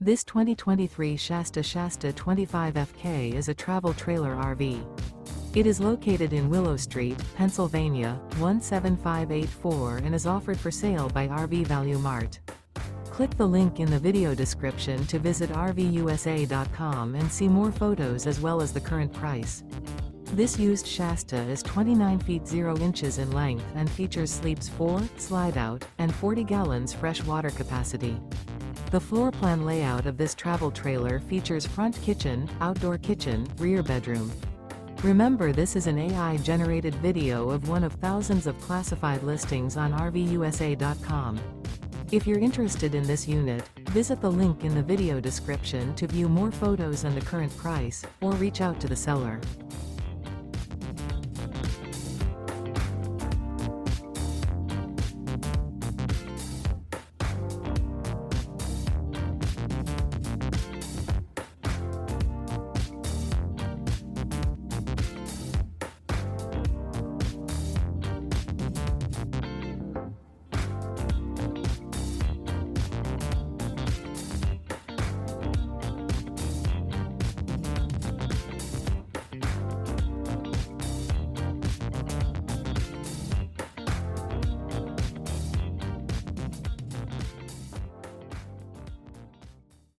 This 2023 Shasta Shasta 25FK is a travel trailer RV. It is located in Willow Street, Pennsylvania, 17584 and is offered for sale by RV Value Mart. Click the link in the video description to visit RVUSA.com and see more photos as well as the current price. This used Shasta is 29 feet 0 inches in length and features sleeps 4, slide-out, and 40 gallons fresh water capacity. The floor plan layout of this travel trailer features front kitchen, outdoor kitchen, rear bedroom. Remember, this is an AI-generated video of one of thousands of classified listings on RVUSA.com. If you're interested in this unit, visit the link in the video description to view more photos and the current price, or reach out to the seller.